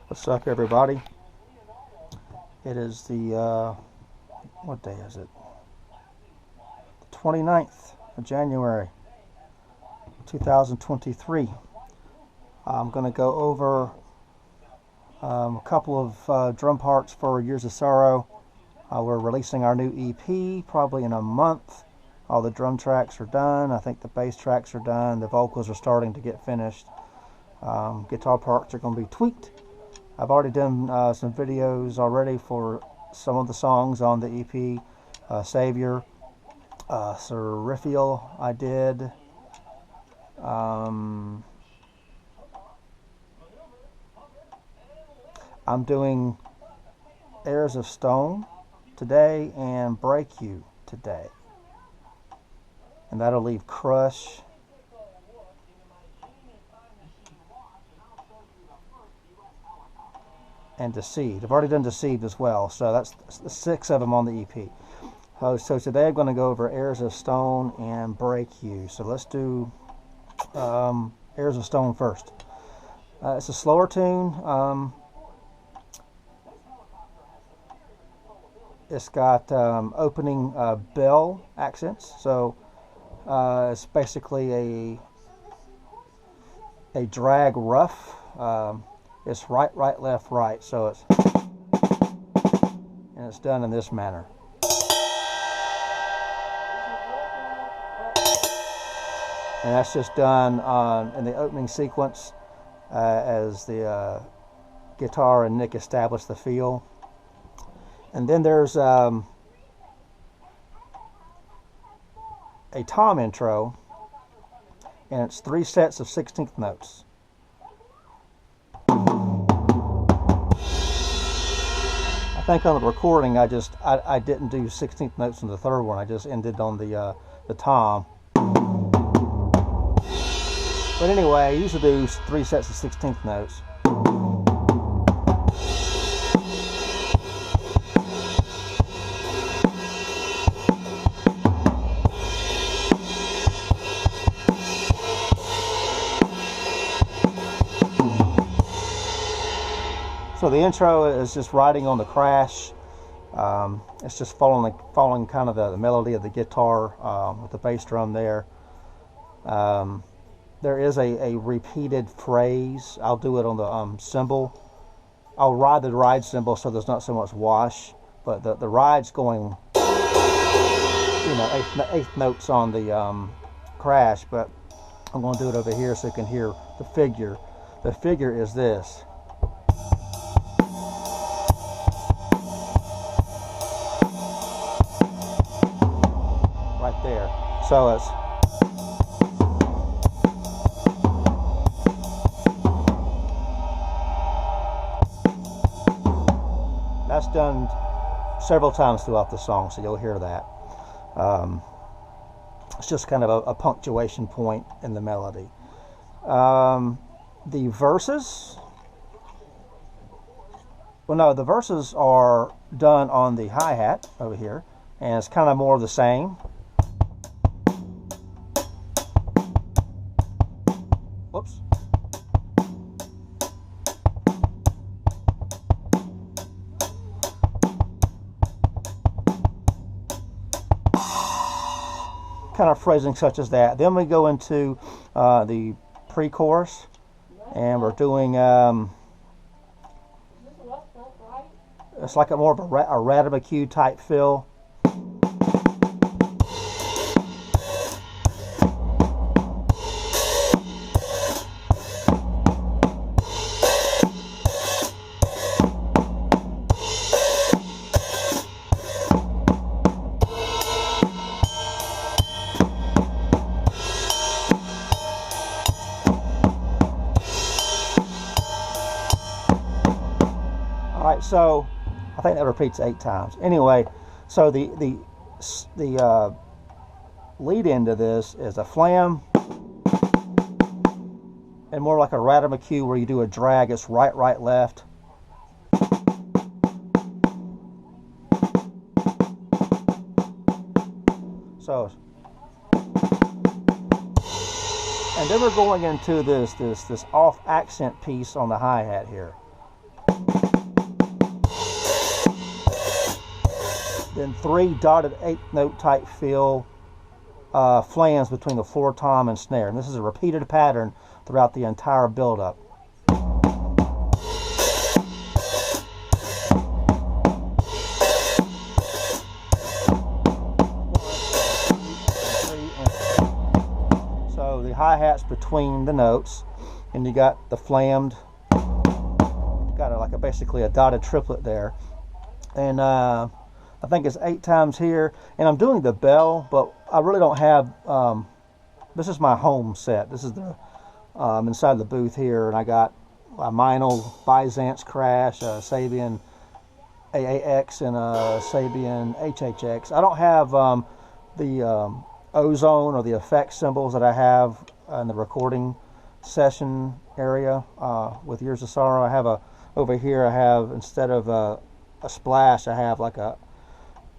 What's up, everybody? It is the, what day is it? The 29th of January, 2023. I'm going to go over a couple of drum parts for Years of Sorrow. We're releasing our new EP probably in a month. All the drum tracks are done. I think the bass tracks are done. The vocals are starting to get finished. Guitar parts are going to be tweaked. I've already done some videos already for some of the songs on the EP. Savior, Seraphiel I did. I'm doing Heirs of Stone today and Break You today. And that'll leave Crush. And Deceived. I've already done Deceived as well, so that's 6 of them on the EP. So today I'm going to go over Heirs of Stone and Break You. So let's do Heirs of Stone first. It's a slower tune. It's got opening bell accents, so it's basically a drag rough. It's right, right, left, right. So it's done in this manner. And that's just done in the opening sequence as the guitar and Nick establish the feel. And then there's a tom intro, and it's 3 sets of 16th notes. I think on the recording I didn't do 16th notes on the third one. I just ended on the tom. But anyway, I usually do 3 sets of 16th notes. So the intro is just riding on the crash. It's just following kind of the melody of the guitar with the bass drum there. There is a repeated phrase. I'll do it on the cymbal. I'll ride the ride cymbal so there's not so much wash, but the ride's going, eighth notes on the crash. But I'm going to do it over here so you can hear the figure. The figure is this. Right there. So it's that's done several times throughout the song, so you'll hear that. It's just kind of a punctuation point in the melody. The verses, the verses are done on the hi-hat over here, and it's kind of more of the same. Whoops. Kind of phrasing such as that. Then we go into the pre-chorus, and we're doing it's like more of a Radamacue type feel. Alright, so I think that repeats 8 times. Anyway, so the lead into this is a flam, and more like a Radamacue where you do a drag. It's right, right, left. So, and then we're going into this off accent piece on the hi-hat here. Then 3 dotted 8th note type feel flams between the floor tom and snare. And this is a repeated pattern throughout the entire build-up. So the hi-hats between the notes, and you got the flammed, got basically a dotted triplet there. And I think it's 8 times here, and I'm doing the bell, but I really don't have, this is my home set. This is the, inside the booth here, and I got a Meinl Byzance Crash, a Sabian AAX, and a Sabian HHX. I don't have the ozone or the effect symbols that I have in the recording session area with Years of Sorrow. I have over here I have, instead of a splash, I have like an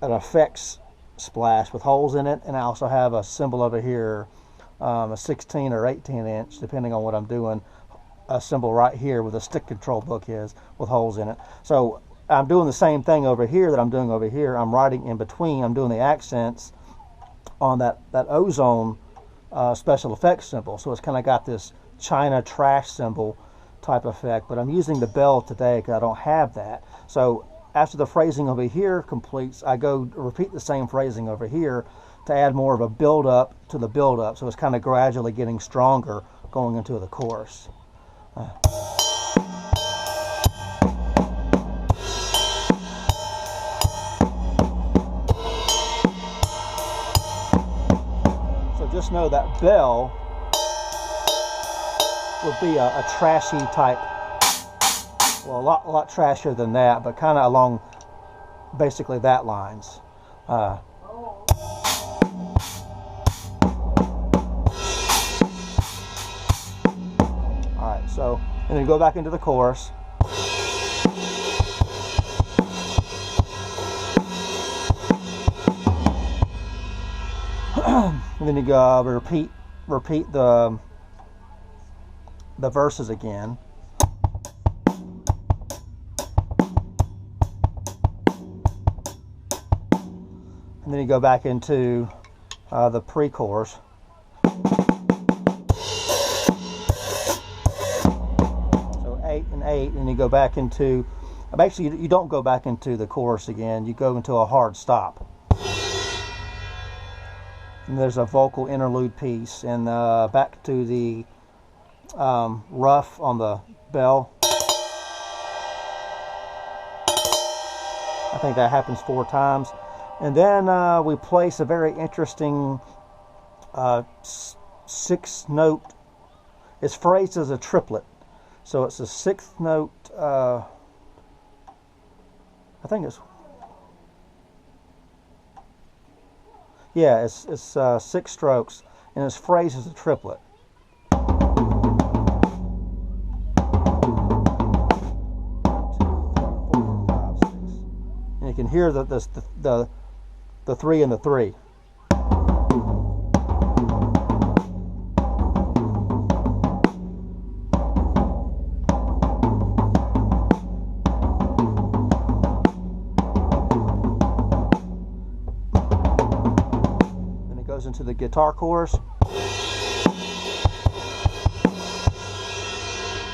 effects splash with holes in it, and I also have a symbol over here, a 16 or 18 inch, depending on what I'm doing, a symbol right here where the stick control book is, with holes in it. So I'm doing the same thing over here that I'm doing over here. I'm writing in between. I'm doing the accents on that ozone special effects symbol. So it's kind of got this China trash symbol type effect, but I'm using the bell today because I don't have that. So after the phrasing over here completes, I go repeat the same phrasing over here to add more of a build-up to the build-up. So it's kind of gradually getting stronger going into the chorus. So just know that bell will be a trashy type, well, a lot trashier than that, but kind of along basically that lines. All right, so, and then go back into the chorus. And then you go repeat the verses again. And then you go back into the pre-chorus. So 8 and 8, and you go back into, actually you don't go back into the chorus again, you go into a hard stop. And there's a vocal interlude piece, and back to the rough on the bell. I think that happens 4 times. And then we place a very interesting 6th note. It's phrased as a triplet. So it's a 6th note, I think it's, yeah, it's 6 strokes, and it's phrased as a triplet. You can hear the 3 and the 3. Then it goes into the guitar chorus.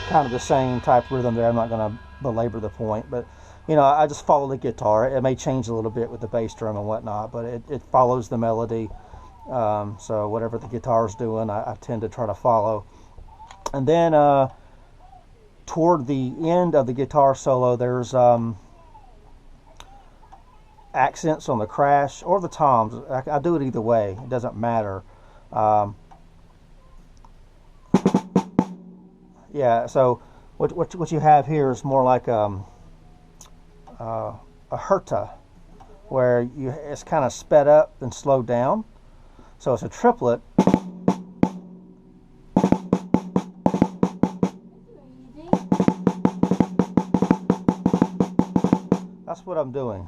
Kind of the same type rhythm there. I'm not going to belabor the point, but you know, I just follow the guitar. It may change a little bit with the bass drum and whatnot, but it follows the melody. So whatever the guitar's doing, I tend to try to follow. And then toward the end of the guitar solo, there's accents on the crash or the toms. I do it either way. It doesn't matter. Yeah, so what you have here is more like a herta, where it's kind of sped up and slowed down. So it's a triplet. That's what I'm doing.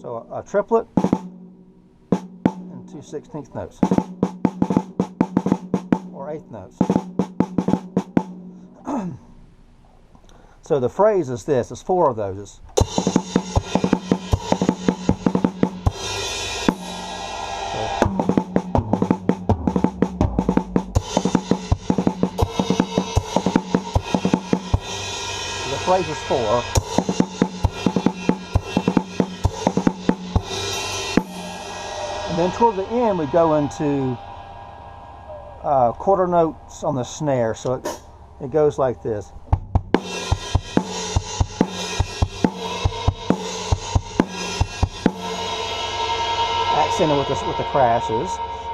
So a triplet and 2 16th notes or 8th notes. So the phrase is this, it's 4 of those. The phrase is 4. And then toward the end we go into quarter notes on the snare, so it goes like this. Accented with the crashes,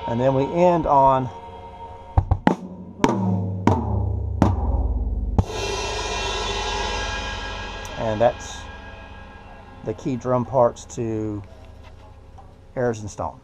and then we end on and that's the key drum parts to Heirs in Stone.